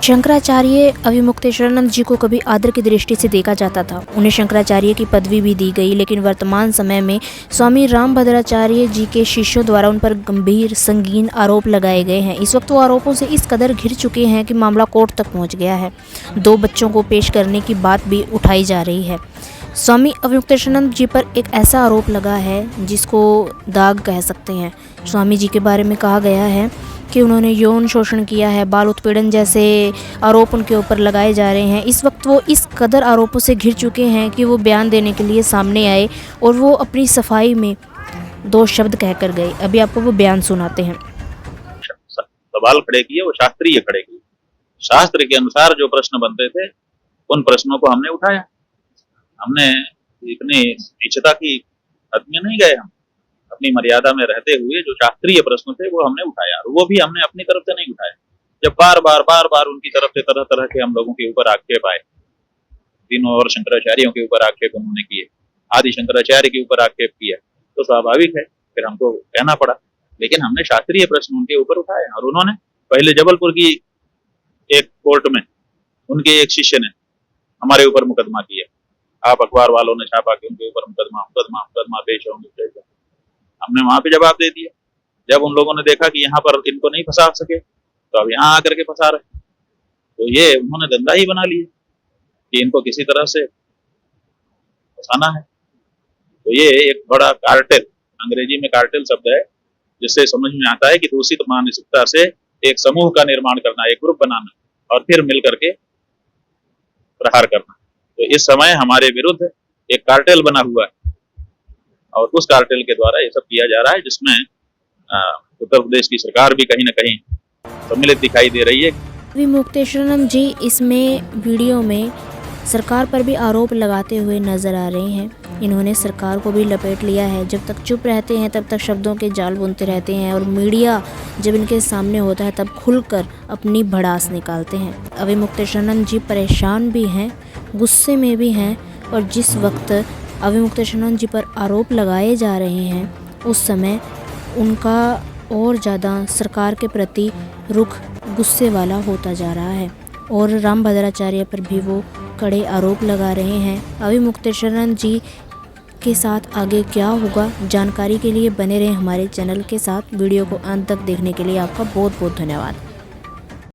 शंकराचार्य अविमुक्तेश्वरानंद जी को कभी आदर की दृष्टि से देखा जाता था। उन्हें शंकराचार्य की पदवी भी दी गई, लेकिन वर्तमान समय में स्वामी रामभद्राचार्य जी के शिष्यों द्वारा उन पर गंभीर संगीन आरोप लगाए गए हैं। इस वक्त वो आरोपों से इस कदर घिर चुके हैं कि मामला कोर्ट तक पहुंच गया है। 2 बच्चों को पेश करने की बात भी उठाई जा रही है। स्वामी अविमुक्तेश्वरानंद जी पर एक ऐसा आरोप लगा है जिसको दाग कह सकते हैं। स्वामी जी के बारे में कहा गया है कि उन्होंने यौन शोषण किया है, बाल उत्पीड़न जैसे आरोप उनके ऊपर लगाए जा रहे हैं। इस वक्त वो इस कदर आरोपों से घिर चुके हैं कि वो बयान देने के लिए सामने आए और वो अपनी सफाई में 2 शब्द कहकर गए। अभी आपको वो बयान सुनाते हैं। सवाल खड़े किए, वो शास्त्रीय खड़े किए। शास्त्र के अनुसार जो प्रश्न बनते थे उन प्रश्नों को हमने उठाया। हमने इतनी नीचता की हद में नहीं गए। हम अपनी मर्यादा में रहते हुए जो शास्त्रीय प्रश्न थे वो हमने उठाया, और वो भी हमने अपनी तरफ से नहीं उठाए। जब बार बार उनकी तरफ से तरह तरह के हम लोगों के ऊपर आक्षेप आए, तीनों और शंकराचार्यों के ऊपर आक्षेप उन्होंने किए, आदि शंकराचार्य के ऊपर आक्षेप किया, तो स्वाभाविक है फिर हमको कहना पड़ा। लेकिन हमने शास्त्रीय प्रश्न उनके ऊपर उठाए, और उन्होंने पहले जबलपुर की एक कोर्ट में उनके एक शिष्य ने हमारे ऊपर मुकदमा किया। आप अखबार वालों ने छापा कि उनके ऊपर मुकदमा पेश होंगे। हमने वहां पे जवाब दे दिया। जब उन लोगों ने देखा कि यहाँ पर इनको नहीं फंसा सके तो अब यहाँ आकर के फंसा रहे, तो ये उन्होंने धंधा ही बना लिया कि इनको किसी तरह से फंसाना है। तो ये एक बड़ा कार्टेल, अंग्रेजी में कार्टेल शब्द है, जिससे समझ में आता है कि दूषित मानसिकता से एक समूह का निर्माण करना, एक ग्रुप बनाना और फिर मिल करके प्रहार करना। तो इस समय हमारे विरुद्ध एक कार्टेल बना हुआ है, और उस कार्टेल के द्वारा ये सब किया जा रहा है, जिसमें उत्तर प्रदेश की सरकार भी कहीं न कहीं सम्मिलित दिखाई दे रही है। अविमुक्तेश्वरानंद जी इसमें वीडियो में सरकार पर भी आरोप लगाते हुए नजर आ रहे हैं। इन्होंने सरकार को भी लपेट लिया है। जब तक चुप रहते हैं तब तक शब्दों के जाल बुनते रहते हैं, और मीडिया जब इनके सामने होता है तब खुलकर अपनी भड़ास निकालते हैं। अविमुक्तेश्वरानंद जी परेशान भी हैं, गुस्से में भी हैं, और जिस वक्त अविमुक्तेश्वरानंद जी पर आरोप लगाए जा रहे हैं उस समय उनका और ज़्यादा सरकार के प्रति रुख गुस्से वाला होता जा रहा है, और रामभद्राचार्य पर भी वो कड़े आरोप लगा रहे हैं। अविमुक्तेश्वरानंद जी के साथ आगे क्या होगा, जानकारी के लिए बने रहें हमारे चैनल के साथ। वीडियो को अंत तक देखने के लिए आपका बहुत बहुत धन्यवाद।